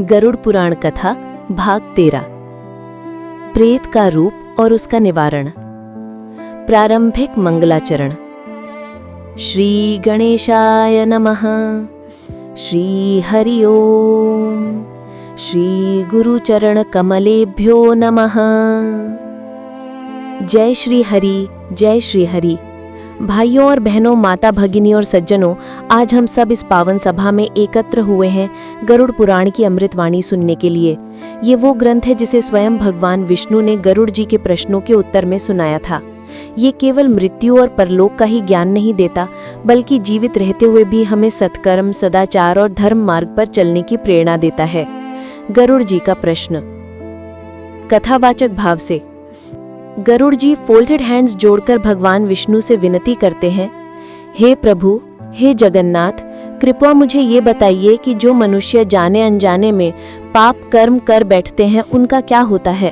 गरुड़ पुराण कथा भाग 13। प्रेत का रूप और उसका निवारण। प्रारंभिक मंगलाचरण। श्री गणेशाय नमः। श्री हरि ओम। श्री गुरुचरण कमलेभ्यो नमः। जय श्री हरि, जय श्री हरि। भाइयों और बहनों, माता भगिनी और सज्जनों, आज हम सब इस पावन सभा में एकत्र हुए हैं गरुड़ पुराण की अमृतवाणी सुनने के लिए। ये वो ग्रंथ है जिसे स्वयं भगवान विष्णु ने गरुड़ जी के प्रश्नों के उत्तर में सुनाया था। ये केवल मृत्यु और परलोक का ही ज्ञान नहीं देता, बल्कि जीवित रहते हुए भी हमें सत्कर्म, सदाचार और धर्म मार्ग पर चलने की प्रेरणा देता है। गरुड़ जी का प्रश्न। कथावाचक भाव से। गरुड़ जी फोल्डेड हैंड्स जोड़कर भगवान विष्णु से विनती करते हैं, हे प्रभु, हे जगन्नाथ, कृपया मुझे ये बताइए कि जो मनुष्य जाने अनजाने में पाप कर्म कर बैठते हैं उनका क्या होता है।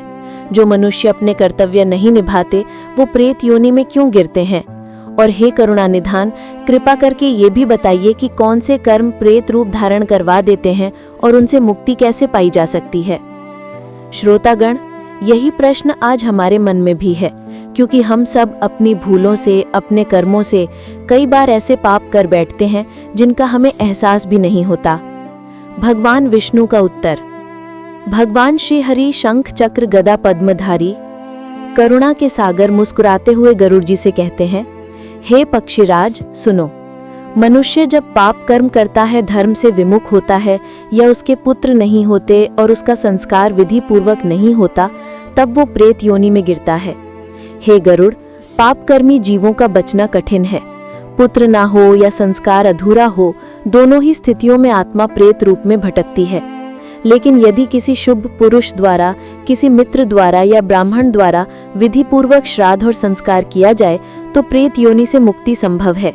जो मनुष्य अपने कर्तव्य नहीं निभाते वो प्रेत योनि में क्यों गिरते हैं। और हे करुणा निधान, कृपा करके ये भी बताइए कि कौन से कर्म प्रेत रूप धारण करवा देते हैं और उनसे मुक्ति कैसे पाई जा सकती है। श्रोतागण, यही प्रश्न आज हमारे मन में भी है, क्योंकि हम सब अपनी भूलों से, अपने कर्मों से कई बार ऐसे पाप कर बैठते हैं जिनका हमें एहसास भी नहीं होता। भगवान विष्णु का उत्तर। भगवान श्री हरि शंख चक्र गदा पद्मधारी करुणा के सागर मुस्कुराते हुए गरुड़ जी से कहते हैं, हे पक्षीराज, सुनो। मनुष्य जब पाप कर्म करता है, धर्म से विमुख होता है, या उसके पुत्र नहीं होते और उसका संस्कार विधि पूर्वक नहीं होता, तब वो प्रेत योनि में गिरता है। हे गरुड़, पापकर्मी जीवों का बचना कठिन है। पुत्र ना हो या संस्कार अधूरा हो, दोनों ही स्थितियों में आत्मा प्रेत रूप में भटकती है। लेकिन यदि किसी शुभ पुरुष द्वारा, किसी मित्र द्वारा या ब्राह्मण द्वारा विधि पूर्वक श्राद्ध और संस्कार किया जाए तो प्रेत योनि से मुक्ति संभव है।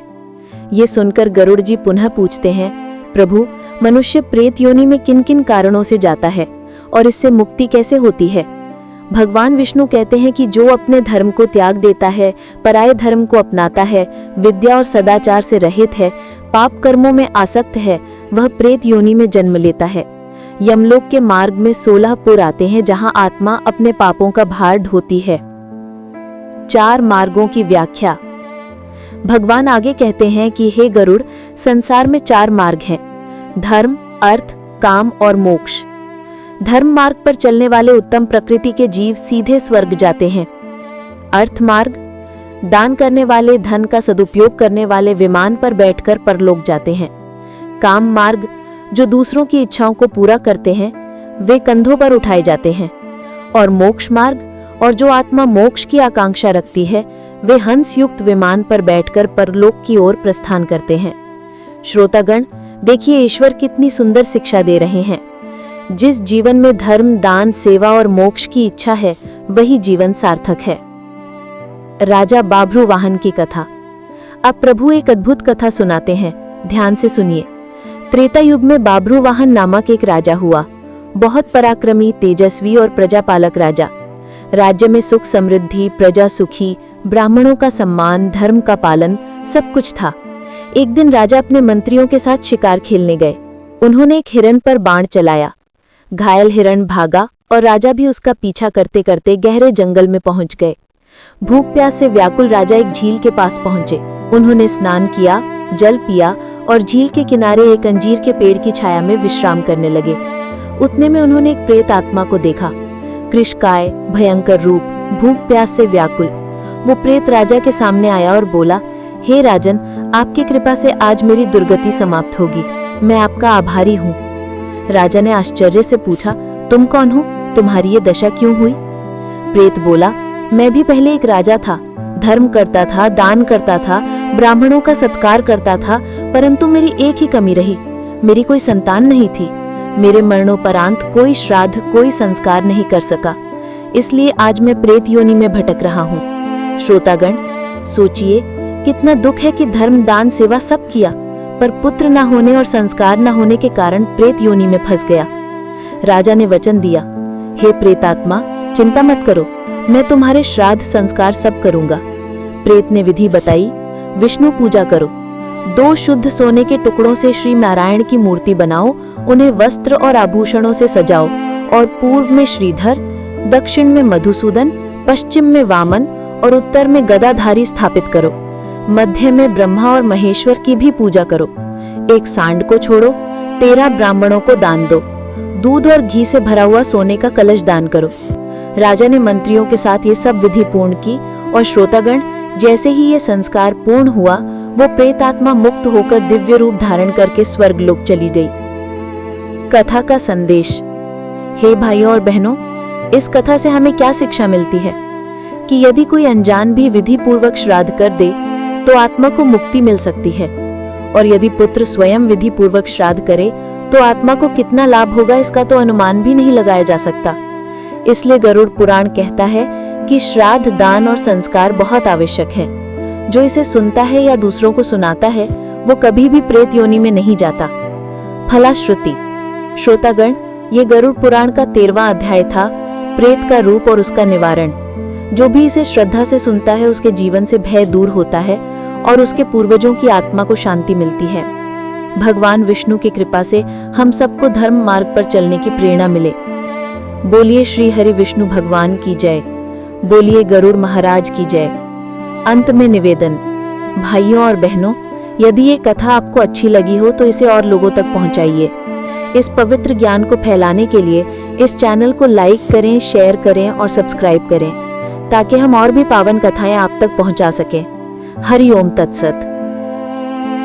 ये सुनकर गरुड़ जी पुनः पूछते हैं, प्रभु, मनुष्य प्रेत योनि में किन किन कारणों से जाता है और इससे मुक्ति कैसे होती है। भगवान विष्णु कहते हैं कि जो अपने धर्म को त्याग देता है, पराये धर्म को अपनाता है, विद्या और सदाचार से रहित है, पाप कर्मों में आसक्त है, वह प्रेत योनि में जन्म लेता है। यमलोक के मार्ग में 16 पुर आते हैं जहां आत्मा अपने पापों का भार ढोती है। 4 मार्गों की व्याख्या। भगवान आगे कहते हैं कि हे गरुड़, संसार में 4 मार्ग हैं, धर्म, अर्थ, काम और मोक्ष। धर्म मार्ग पर चलने वाले उत्तम प्रकृति के जीव सीधे स्वर्ग जाते हैं। अर्थ मार्ग, दान करने वाले, धन का सदुपयोग करने वाले विमान पर बैठकर परलोक जाते हैं। काम मार्ग, जो दूसरों की इच्छाओं को पूरा करते हैं, वे कंधों पर उठाए जाते हैं। और मोक्ष मार्ग, और जो आत्मा मोक्ष की आकांक्षा रखती है, वे हंस युक्त विमान पर बैठकर परलोक की ओर प्रस्थान करते हैं। श्रोतागण, देखिए ईश्वर कितनी सुंदर शिक्षा दे रहे हैं। जिस जीवन में धर्म, दान, सेवा और मोक्ष की इच्छा है, वही जीवन सार्थक है। राजा बाभ्रू वाहन की कथा। अब प्रभु एक अद्भुत कथा सुनाते हैं, ध्यान से सुनिए। त्रेता युग में बाभ्रू वाहन नामक एक राजा हुआ। बहुत पराक्रमी, तेजस्वी और प्रजापालक राजा। राज्य में सुख समृद्धि, प्रजा सुखी, ब्राह्मणों का सम्मान, धर्म का पालन, सब कुछ था। एक दिन राजा अपने मंत्रियों के साथ शिकार खेलने गए। उन्होंने एक हिरण पर बाण चलाया। घायल हिरण भागा और राजा भी उसका पीछा करते करते गहरे जंगल में पहुंच गए। भूख प्यास से व्याकुल राजा एक झील के पास पहुंचे। उन्होंने स्नान किया, जल पिया और झील के किनारे एक अंजीर के पेड़ की छाया में विश्राम करने लगे। उतने में उन्होंने एक प्रेत आत्मा को देखा। कृशकाय, भयंकर रूप, भूख प्यास से व्याकुल। वो प्रेत राजा के सामने आया और बोला, हे राजन, आपकी कृपा से आज मेरी दुर्गति समाप्त होगी। मैं आपका आभारी हूँ। राजा ने आश्चर्य से पूछा, तुम कौन हो? तुम्हारी ये दशा क्यों हुई? प्रेत बोला, मैं भी पहले एक राजा था, धर्म करता था, दान करता था, ब्राह्मणों का सत्कार करता था, परंतु मेरी एक ही कमी रही, मेरी कोई संतान नहीं थी। मेरे मरणोपरांत कोई श्राद्ध, कोई संस्कार नहीं कर सका, इसलिए आज मैं प्रेत योनि में भटक रहा हूँ। श्रोतागण, सोचिए कितना दुख है कि धर्म, दान, सेवा सब किया, पर पुत्र न होने और संस्कार न होने के कारण प्रेत योनि में फंस गया। राजा ने वचन दिया, हे प्रेतात्मा, चिंता मत करो, मैं तुम्हारे श्राद्ध संस्कार सब करूंगा। प्रेत ने विधि बताई, विष्णु पूजा करो, 2 शुद्ध सोने के टुकड़ों से श्री नारायण की मूर्ति बनाओ, उन्हें वस्त्र और आभूषणों से सजाओ और पूर्व में श्रीधर, दक्षिण में मधुसूदन, पश्चिम में वामन और उत्तर में गदाधारी स्थापित करो। मध्य में ब्रह्मा और महेश्वर की भी पूजा करो। एक सांड को छोड़ो, 13 ब्राह्मणों को दान दो। दूध और घी से भरा हुआ सोने का कलश दान करो। राजा ने मंत्रियों के साथ ये सब विधि पूर्ण की और श्रोतागण, जैसे ही ये संस्कार पूर्ण हुआ, वो प्रेतात्मा मुक्त होकर दिव्य रूप धारण करके स्वर्गलोक चली गई। कथा का संदेश। हे भाइयों और बहनों, इस कथा से हमें क्या शिक्षा मिलती है कि यदि कोई अनजान भी विधि पूर्वक श्राद्ध कर दे तो आत्मा को मुक्ति मिल सकती है, और यदि पुत्र स्वयं विधि पूर्वक श्राद्ध करे तो आत्मा को कितना लाभ होगा इसका तो अनुमान भी नहीं लगाया जा सकता। इसलिए गरुड़ पुराण कहता है कि श्राद्ध, दान और संस्कार बहुत आवश्यक है। जो इसे सुनता है या दूसरों को सुनाता है वो कभी भी प्रेत योनि में नहीं जाता। फलाश्रुति। श्रोतागण, ये गरुड़ पुराण का 13वां अध्याय था, प्रेत का रूप और उसका निवारण। जो भी इसे श्रद्धा से सुनता है उसके जीवन से भय दूर होता है और उसके पूर्वजों की आत्मा को शांति मिलती है। भगवान विष्णु की कृपा से हम सबको धर्म मार्ग पर चलने की प्रेरणा मिले। बोलिए श्री हरि विष्णु भगवान की जय। बोलिए गरुड़ महाराज की जय। अंत में निवेदन। भाइयों और बहनों, यदि ये कथा आपको अच्छी लगी हो तो इसे और लोगों तक पहुंचाइए। इस पवित्र ज्ञान को फैलाने के लिए इस चैनल को लाइक करें, शेयर करें और सब्सक्राइब करें, ताकि हम और भी पावन कथाएं आप तक पहुंचा सकें। हरि ओम तत्सत।